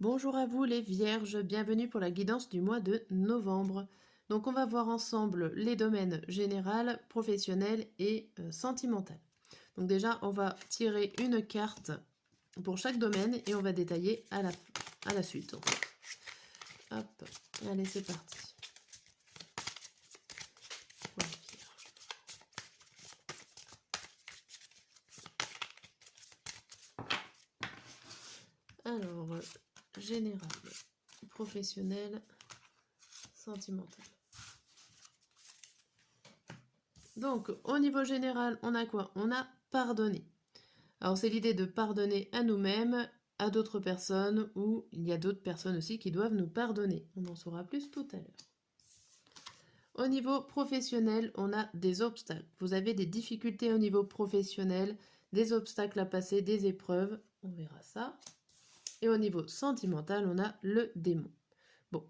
Bonjour à vous les Vierges, bienvenue pour la guidance du mois de novembre. Donc on va voir ensemble les domaines général, professionnel et sentimental. Donc déjà on va tirer une carte pour chaque domaine et on va détailler à la suite. Hop, allez c'est parti. Alors, général, professionnel, sentimental. Donc, au niveau général, on a quoi? On a pardonné. Alors, c'est l'idée de pardonner à nous-mêmes, à d'autres personnes, ou il y a d'autres personnes aussi qui doivent nous pardonner. On en saura plus tout à l'heure. Au niveau professionnel, on a des obstacles. Vous avez des difficultés au niveau professionnel, des obstacles à passer, des épreuves. On verra ça. Et au niveau sentimental, on a le démon. Bon,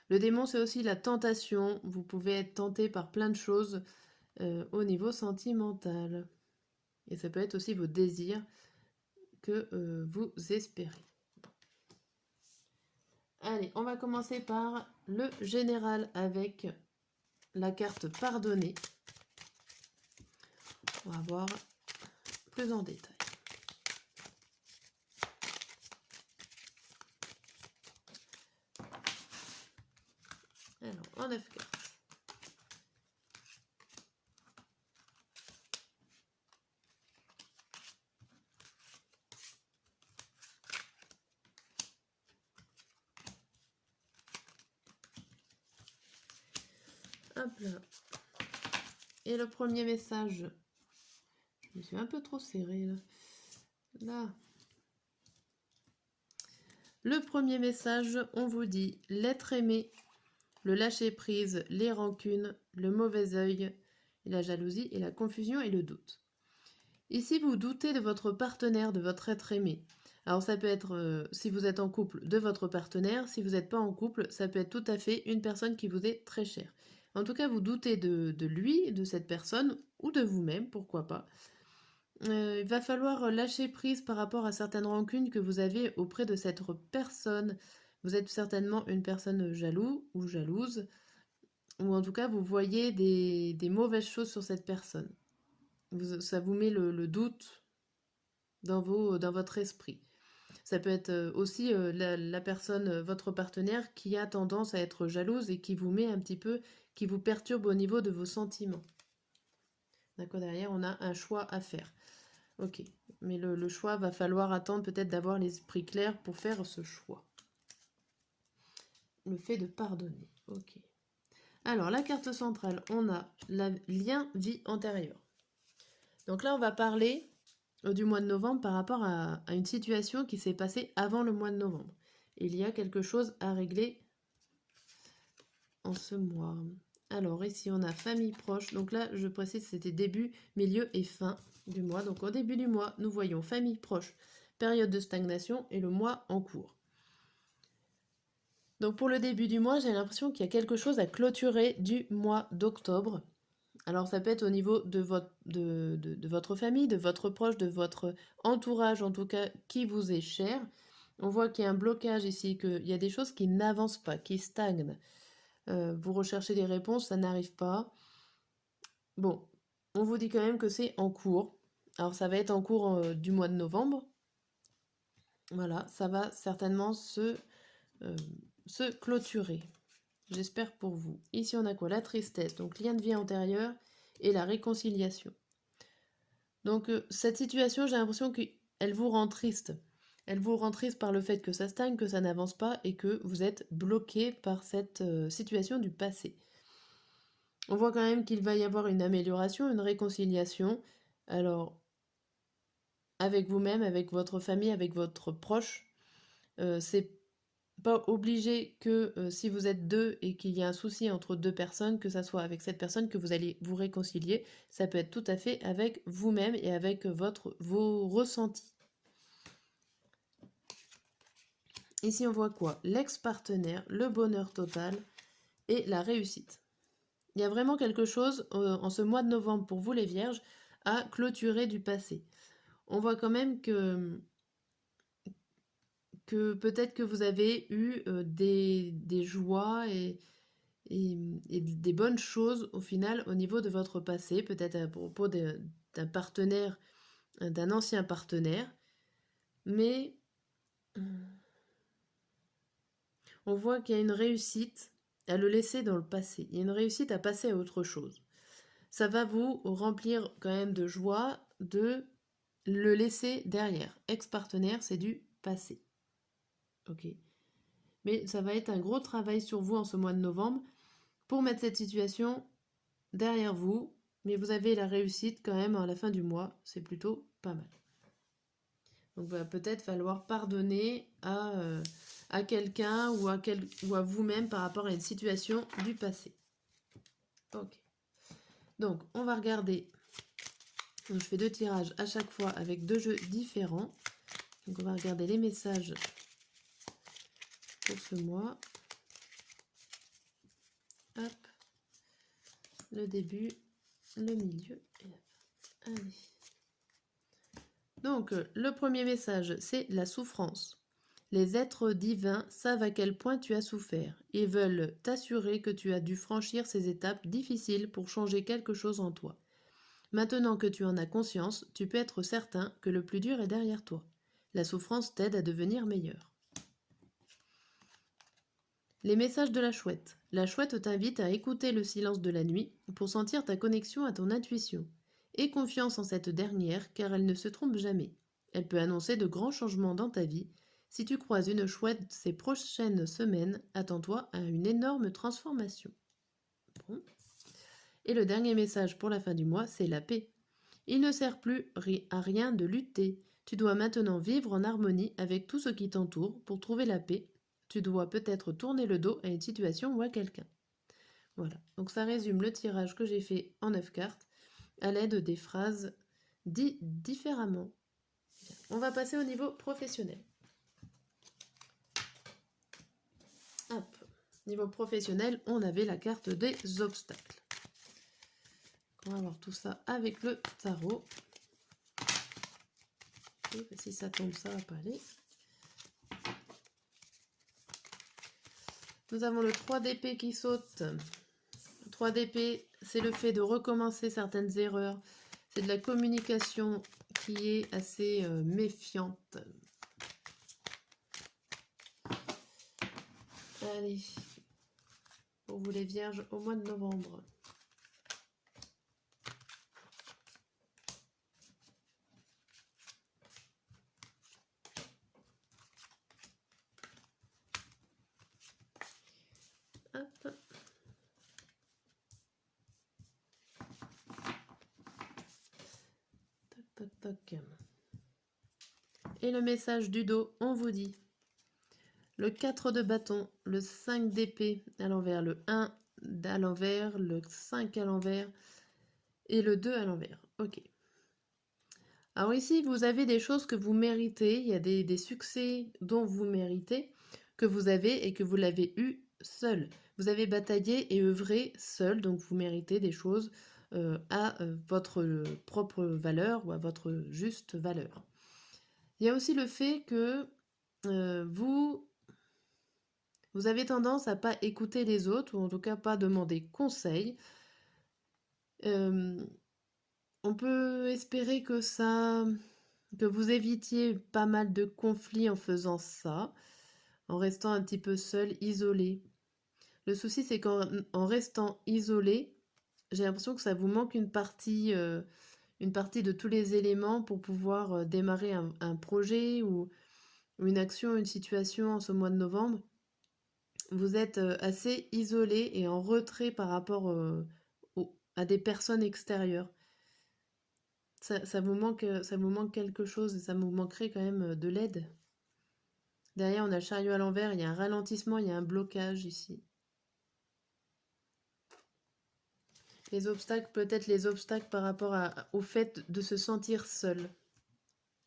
le démon, c'est aussi la tentation. Vous pouvez être tenté par plein de choses au niveau sentimental. Et ça peut être aussi vos désirs que vous espérez. Allez, on va commencer par le général avec la carte pardonner. On va voir plus en détail. Alors, en 9 cartes. Hop là. Et le premier message. Je me suis un peu trop serrée là. Là. Le premier message, on vous dit l'être aimé, le lâcher prise, les rancunes, le mauvais œil, la jalousie et la confusion et le doute. Ici, vous doutez de votre partenaire, de votre être aimé. Alors ça peut être, si vous êtes en couple, de votre partenaire. Si vous n'êtes pas en couple, ça peut être tout à fait une personne qui vous est très chère. En tout cas, vous doutez de lui, de cette personne, ou de vous-même, pourquoi pas. Il va falloir lâcher prise par rapport à certaines rancunes que vous avez auprès de cette personne. Vous êtes certainement une personne jaloux ou jalouse, ou en tout cas, vous voyez des mauvaises choses sur cette personne. Ça vous met le doute dans votre esprit. Ça peut être aussi la personne, votre partenaire, qui a tendance à être jalouse et qui vous met un petit peu, qui vous perturbe au niveau de vos sentiments. D'accord, derrière, on a un choix à faire. Ok, mais le choix, va falloir attendre peut-être d'avoir l'esprit clair pour faire ce choix. Le fait de pardonner, ok. Alors, la carte centrale, on a le lien vie antérieure. Donc là, on va parler du mois de novembre par rapport à une situation qui s'est passée avant le mois de novembre. Il y a quelque chose à régler en ce mois. Alors ici on a famille proche, donc là je précise c'était début, milieu et fin du mois. Donc au début du mois nous voyons famille proche, période de stagnation et le mois en cours. Donc pour le début du mois j'ai l'impression qu'il y a quelque chose à clôturer du mois d'octobre. Alors ça peut être au niveau de votre famille, de votre proche, de votre entourage en tout cas qui vous est cher. On voit qu'il y a un blocage ici, qu'il y a des choses qui n'avancent pas, qui stagnent. Vous recherchez des réponses, ça n'arrive pas. Bon, on vous dit quand même que c'est en cours. Alors ça va être en cours du mois de novembre. Voilà, ça va certainement se clôturer. J'espère pour vous. Ici on a quoi? La tristesse, donc lien de vie antérieur et la réconciliation. Donc cette situation, j'ai l'impression qu'elle vous rend triste. Elle vous rend triste par le fait que ça stagne, que ça n'avance pas et que vous êtes bloqué par cette situation du passé. On voit quand même qu'il va y avoir une amélioration, une réconciliation. Alors, avec vous-même, avec votre famille, avec votre proche, c'est pas obligé que si vous êtes deux et qu'il y a un souci entre deux personnes, que ça soit avec cette personne que vous allez vous réconcilier. Ça peut être tout à fait avec vous-même et avec vos ressentis. Ici, on voit quoi? L'ex-partenaire, le bonheur total et la réussite. Il y a vraiment quelque chose en ce mois de novembre pour vous les vierges à clôturer du passé. On voit quand même que que peut-être que vous avez eu des joies et des bonnes choses au final au niveau de votre passé, peut-être à propos d'un partenaire, d'un ancien partenaire, mais on voit qu'il y a une réussite à le laisser dans le passé, il y a une réussite à passer à autre chose. Ça va vous remplir quand même de joie de le laisser derrière. Ex-partenaire, c'est du passé. Ok. Mais ça va être un gros travail sur vous en ce mois de novembre pour mettre cette situation derrière vous. Mais vous avez la réussite quand même à la fin du mois. C'est plutôt pas mal. Donc il va peut-être falloir pardonner à quelqu'un ou à vous-même par rapport à une situation du passé. Ok. Donc on va regarder. Donc, je fais 2 tirages à chaque fois avec 2 jeux différents. Donc on va regarder les messages pour ce mois. Hop. Le début, le milieu et la fin. Allez. Donc le premier message, c'est la souffrance. Les êtres divins savent à quel point tu as souffert. Ils veulent t'assurer que tu as dû franchir ces étapes difficiles pour changer quelque chose en toi. Maintenant que tu en as conscience, tu peux être certain que le plus dur est derrière toi. La souffrance t'aide à devenir meilleur. Les messages de la chouette. La chouette t'invite à écouter le silence de la nuit pour sentir ta connexion à ton intuition. Aie confiance en cette dernière car elle ne se trompe jamais. Elle peut annoncer de grands changements dans ta vie. Si tu croises une chouette ces prochaines semaines, attends-toi à une énorme transformation. Bon. Et le dernier message pour la fin du mois, c'est la paix. Il ne sert plus à rien de lutter. Tu dois maintenant vivre en harmonie avec tout ce qui t'entoure pour trouver la paix. Tu dois peut-être tourner le dos à une situation ou à quelqu'un. Voilà, donc ça résume le tirage que j'ai fait en 9 cartes à l'aide des phrases dites différemment. On va passer au niveau professionnel. Hop. Niveau professionnel, on avait la carte des obstacles. On va voir tout ça avec le tarot. Et si ça tombe, ça va pas aller. Nous avons le 3 d'épée qui saute. Le 3 d'épée, c'est le fait de recommencer certaines erreurs. C'est de la communication qui est assez méfiante. Allez, pour vous les vierges, au mois de novembre. Hop. Toc, toc, toc. Et le message du dos, on vous dit le 4 de bâton, le 5 d'épée à l'envers, le 1 à l'envers, le 5 à l'envers et le 2 à l'envers. Ok. Alors ici, vous avez des choses que vous méritez, il y a des succès dont vous méritez, que vous avez et que vous l'avez eu seul. Vous avez bataillé et œuvré seul, donc vous méritez des choses à votre propre valeur ou à votre juste valeur. Il y a aussi le fait que vous avez tendance à pas écouter les autres, ou en tout cas pas demander conseil. On peut espérer que vous évitiez pas mal de conflits en faisant ça, en restant un petit peu seul, isolé. Le souci, c'est qu'en restant isolé, j'ai l'impression que ça vous manque une partie de tous les éléments pour pouvoir démarrer un projet ou une action, une situation en ce mois de novembre. Vous êtes assez isolé et en retrait par rapport à des personnes extérieures. Ça vous manque quelque chose et ça vous manquerait quand même de l'aide. Derrière, on a le chariot à l'envers, il y a un ralentissement, il y a un blocage ici. Les obstacles, peut-être les obstacles par rapport au fait de se sentir seul.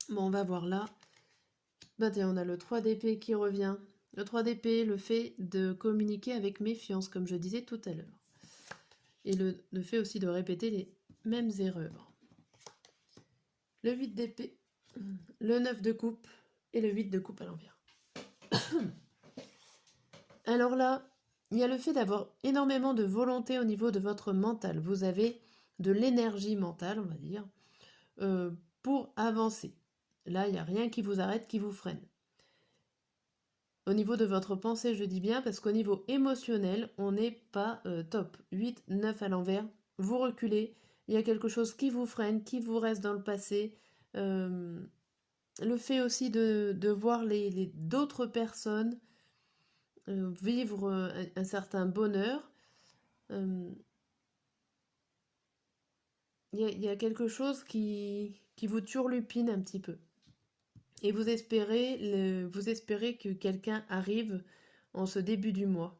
Bon, on va voir là. On a le 3 d'épée qui revient. Le 3 d'épée, le fait de communiquer avec méfiance, comme je disais tout à l'heure. Et le fait aussi de répéter les mêmes erreurs. Le 8 d'épée, le 9 de coupe et le 8 de coupe à l'envers. Alors là, il y a le fait d'avoir énormément de volonté au niveau de votre mental. Vous avez de l'énergie mentale, on va dire, pour avancer. Là, il n'y a rien qui vous arrête, qui vous freine. Au niveau de votre pensée, je dis bien, parce qu'au niveau émotionnel, on n'est pas top. 8, 9 à l'envers, vous reculez, il y a quelque chose qui vous freine, qui vous reste dans le passé. Le fait aussi de voir d'autres personnes vivre un certain bonheur, il y a quelque chose qui vous turlupine un petit peu. Et vous espérez que quelqu'un arrive en ce début du mois.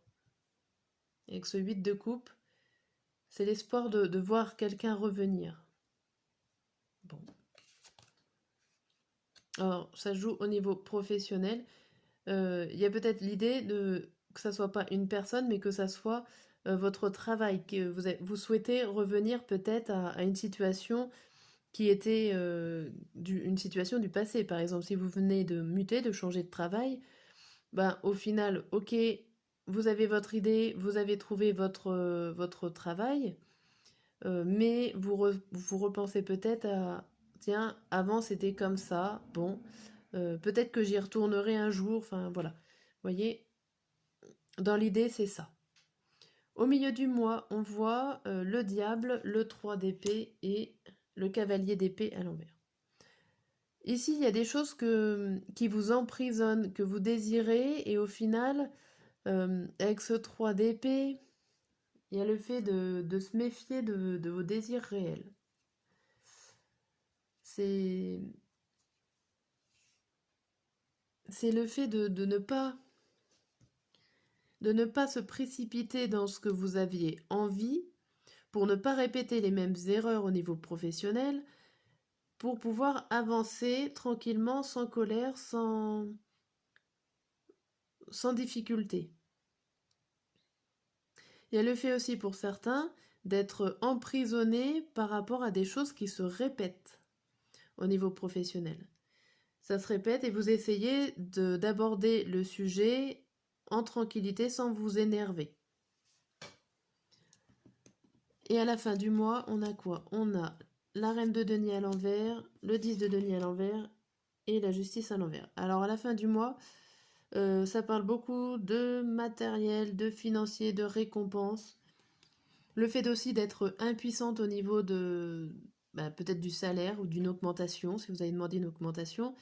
Avec ce 8 de coupe, c'est l'espoir de voir quelqu'un revenir. Bon. Alors, ça joue au niveau professionnel. Il y a peut-être l'idée que ça soit pas une personne, mais que ça soit votre travail, que vous souhaitez revenir peut-être à une situation qui était une situation du passé. Par exemple, si vous venez de muter, de changer de travail, ben, au final, ok, vous avez votre idée, vous avez trouvé votre travail, mais vous repensez peut-être à, tiens, avant c'était comme ça, bon, peut-être que j'y retournerai un jour, enfin voilà. Vous voyez, dans l'idée, c'est ça. Au milieu du mois, on voit le diable, le 3 d'épée et le cavalier d'épée à l'envers. Ici, il y a des choses qui vous emprisonnent, que vous désirez, et au final, avec ce 3 d'épée, il y a le fait de se méfier de vos désirs réels. C'est le fait de ne pas se précipiter dans ce que vous aviez envie, pour ne pas répéter les mêmes erreurs au niveau professionnel, pour pouvoir avancer tranquillement, sans colère, sans difficulté. Il y a le fait aussi pour certains d'être emprisonnés par rapport à des choses qui se répètent au niveau professionnel. Ça se répète et vous essayez d'aborder le sujet en tranquillité sans vous énerver. Et à la fin du mois, on a quoi? On a la reine de denier à l'envers, le 10 de denier à l'envers et la justice à l'envers. Alors à la fin du mois, ça parle beaucoup de matériel, de financier, de récompenses. Le fait aussi d'être impuissante au niveau de peut-être du salaire ou d'une augmentation, si vous avez demandé une augmentation.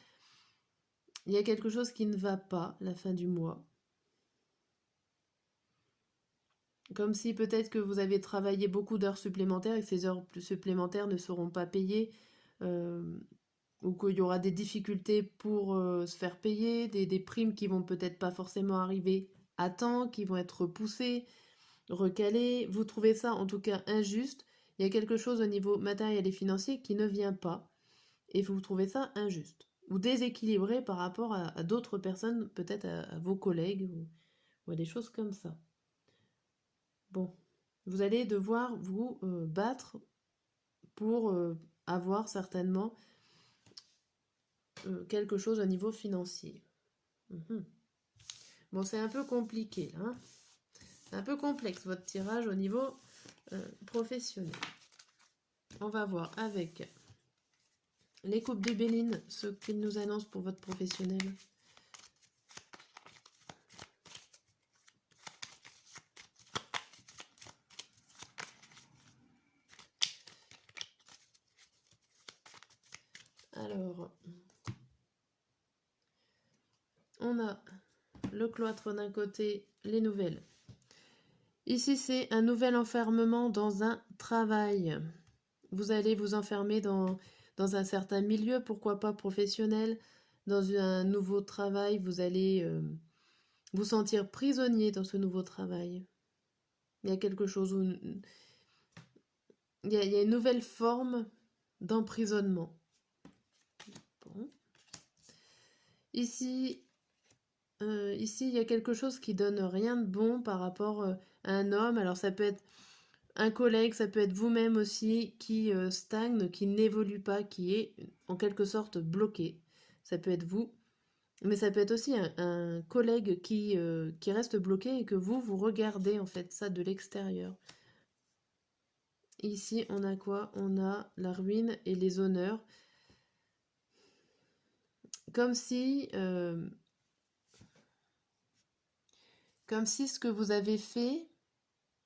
Il y a quelque chose qui ne va pas la fin du mois. Comme si peut-être que vous avez travaillé beaucoup d'heures supplémentaires et que ces heures supplémentaires ne seront pas payées, ou qu'il y aura des difficultés pour se faire payer, des primes qui vont peut-être pas forcément arriver à temps, qui vont être repoussées, recalées. Vous trouvez ça en tout cas injuste. Il y a quelque chose au niveau matériel et financier qui ne vient pas et vous trouvez ça injuste ou déséquilibré par rapport à d'autres personnes, peut-être à vos collègues ou à des choses comme ça. Bon, vous allez devoir vous battre pour avoir certainement quelque chose au niveau financier. Bon, c'est un peu compliqué, là. C'est un peu complexe, votre tirage au niveau professionnel. On va voir avec les coupes de Béline ce qu'ils nous annoncent pour votre professionnel. Alors, on a le cloître d'un côté, les nouvelles. Ici, c'est un nouvel enfermement dans un travail. Vous allez vous enfermer dans un certain milieu, pourquoi pas professionnel, dans un nouveau travail. Vous allez vous sentir prisonnier dans ce nouveau travail. Il y a quelque chose où... Il y a une nouvelle forme d'emprisonnement. Bon. Ici, il y a quelque chose qui donne rien de bon par rapport à un homme. Alors ça peut être un collègue, ça peut être vous-même aussi qui stagne, qui n'évolue pas, qui est en quelque sorte bloqué. Ça peut être vous. Mais ça peut être aussi un collègue qui reste bloqué et que vous regardez en fait ça de l'extérieur. Ici, on a quoi? On a la ruine et les honneurs. Comme si, ce que vous avez fait,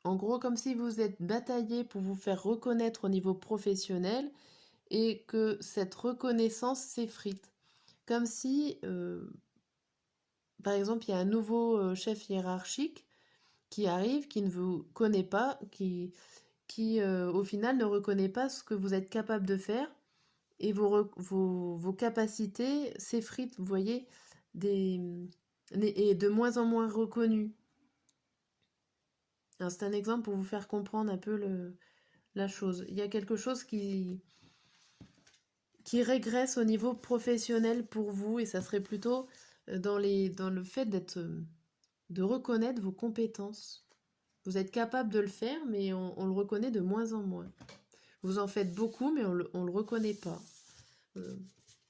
en gros, comme si vous êtes bataillé pour vous faire reconnaître au niveau professionnel et que cette reconnaissance s'effrite. Comme si, par exemple, il y a un nouveau chef hiérarchique qui arrive, qui ne vous connaît pas, qui au final ne reconnaît pas ce que vous êtes capable de faire et vos capacités s'effritent, vous voyez, et de moins en moins reconnues. C'est un exemple pour vous faire comprendre un peu la chose. Il y a quelque chose qui régresse au niveau professionnel pour vous et ça serait plutôt dans le fait de reconnaître vos compétences. Vous êtes capable de le faire, mais on le reconnaît de moins en moins. Vous en faites beaucoup, mais on le reconnaît pas.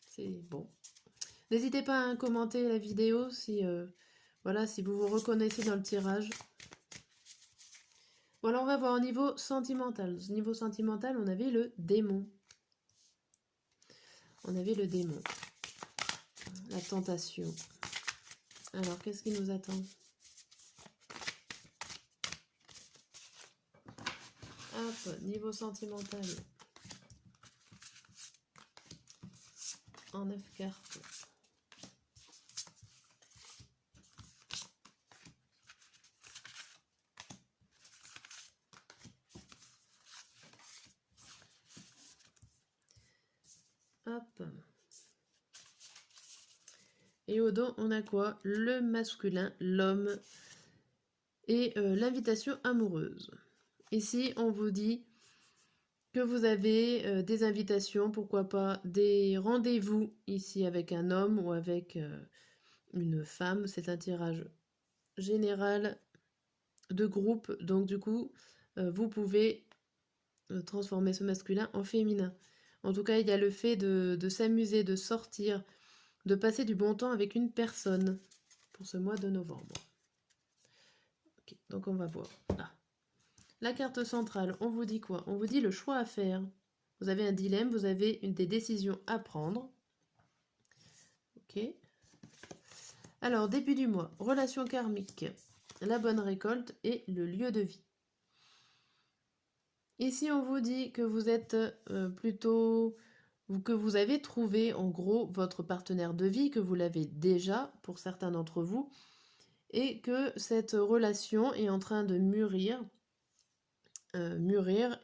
C'est bon. N'hésitez pas à commenter la vidéo si, voilà, si vous vous reconnaissez dans le tirage. Voilà, on va voir au niveau sentimental. Au niveau sentimental, on avait le démon. On avait le démon. La tentation. Alors, qu'est-ce qui nous attend? Hop, niveau sentimental. En 9 cartes. Hop. Et au dos, on a quoi? Le masculin, l'homme et l'invitation amoureuse. Ici, on vous dit que vous avez des invitations, pourquoi pas des rendez-vous ici avec un homme ou avec une femme. C'est un tirage général de groupe, donc du coup, vous pouvez transformer ce masculin en féminin. En tout cas, il y a le fait de s'amuser, de sortir, de passer du bon temps avec une personne pour ce mois de novembre. Okay, donc on va voir. Ah. La carte centrale, on vous dit quoi? On vous dit le choix à faire. Vous avez un dilemme, vous avez des décisions à prendre. Ok. Alors, début du mois, relation karmique, la bonne récolte et le lieu de vie. Ici, on vous dit que vous êtes que vous avez trouvé en gros votre partenaire de vie, que vous l'avez déjà pour certains d'entre vous, et que cette relation est en train de mûrir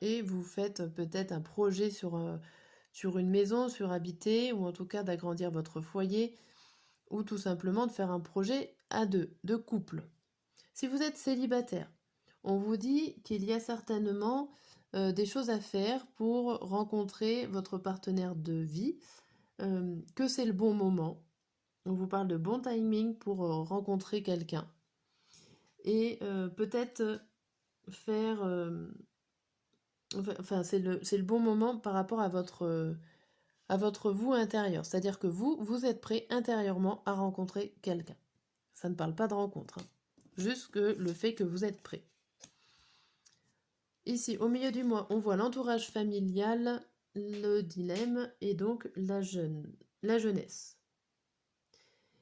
et vous faites peut-être un projet sur une maison, sur habiter, ou en tout cas d'agrandir votre foyer, ou tout simplement de faire un projet à deux, de couple. Si vous êtes célibataire, on vous dit qu'il y a certainement des choses à faire pour rencontrer votre partenaire de vie, que c'est le bon moment. On vous parle de bon timing pour rencontrer quelqu'un. Et peut-être faire... enfin, c'est le bon moment par rapport à votre vous intérieur. C'est-à-dire que vous êtes prêt intérieurement à rencontrer quelqu'un. Ça ne parle pas de rencontre, hein. Juste que le fait que vous êtes prêt. Ici, au milieu du mois, on voit l'entourage familial, le dilemme et donc la jeunesse.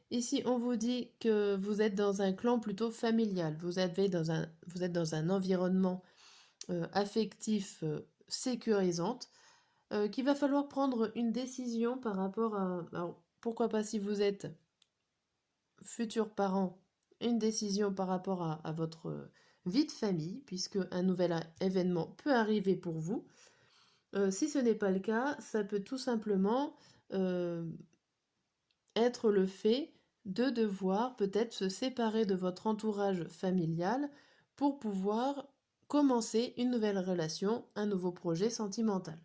Ici, on vous dit que vous êtes dans un clan plutôt familial. Vous êtes dans un environnement affectif sécurisant, qu'il va falloir prendre une décision par rapport à... Alors, pourquoi pas si vous êtes futur parent, une décision par rapport à votre vie de famille, puisque un nouvel événement peut arriver pour vous. Si ce n'est pas le cas, ça peut tout simplement être le fait de devoir peut-être se séparer de votre entourage familial pour pouvoir commencer une nouvelle relation, un nouveau projet sentimental.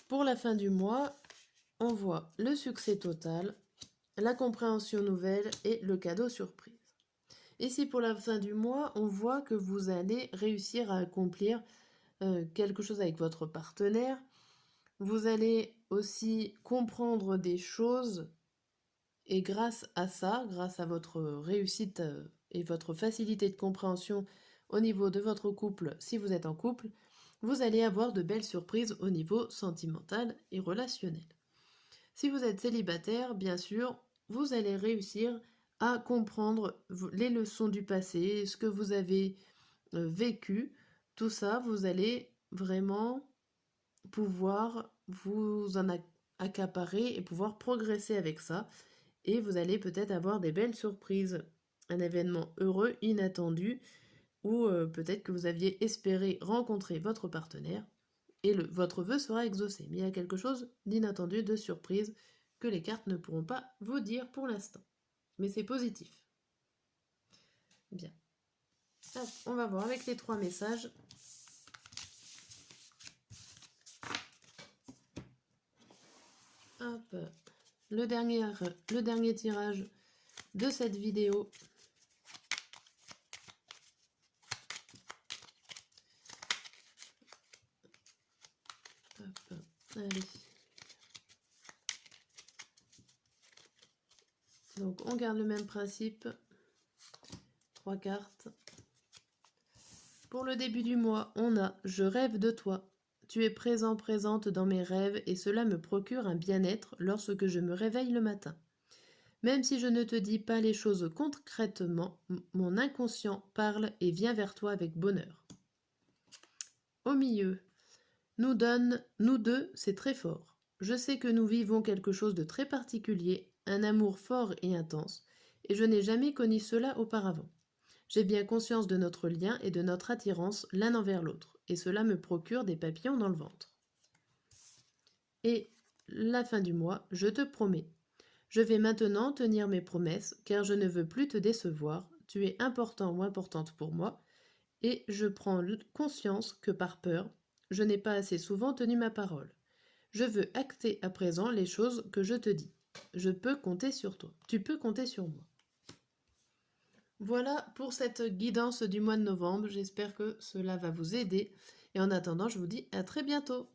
Pour la fin du mois, on voit le succès total, la compréhension nouvelle et le cadeau surprise. Ici, pour la fin du mois, on voit que vous allez réussir à accomplir quelque chose avec votre partenaire. Vous allez aussi comprendre des choses et grâce à ça, grâce à votre réussite et votre facilité de compréhension au niveau de votre couple, si vous êtes en couple, vous allez avoir de belles surprises au niveau sentimental et relationnel. Si vous êtes célibataire, bien sûr, vous allez réussir à comprendre les leçons du passé, ce que vous avez vécu, tout ça, vous allez vraiment pouvoir vous en accaparer et pouvoir progresser avec ça. Et vous allez peut-être avoir des belles surprises, un événement heureux, inattendu, ou peut-être que vous aviez espéré rencontrer votre partenaire et votre vœu sera exaucé. Mais il y a quelque chose d'inattendu, de surprise, que les cartes ne pourront pas vous dire pour l'instant. Mais c'est positif. Bien. Hop, on va voir avec les 3 messages. Hop. Le dernier tirage de cette vidéo. Hop. Allez. Donc on garde le même principe. 3 cartes. Pour le début du mois, on a « Je rêve de toi ». Tu es présent, présente dans mes rêves et cela me procure un bien-être lorsque je me réveille le matin. Même si je ne te dis pas les choses concrètement, mon inconscient parle et vient vers toi avec bonheur. Au milieu, nous deux, c'est très fort. Je sais que nous vivons quelque chose de très particulier, un amour fort et intense, et je n'ai jamais connu cela auparavant. J'ai bien conscience de notre lien et de notre attirance l'un envers l'autre, et cela me procure des papillons dans le ventre. Et la fin du mois, je te promets. Je vais maintenant tenir mes promesses, car je ne veux plus te décevoir, tu es important ou importante pour moi, et je prends conscience que par peur, je n'ai pas assez souvent tenu ma parole. Je veux acter à présent les choses que je te dis. Je peux compter sur toi. Tu peux compter sur moi. Voilà pour cette guidance du mois de novembre. J'espère que cela va vous aider. Et en attendant, je vous dis à très bientôt.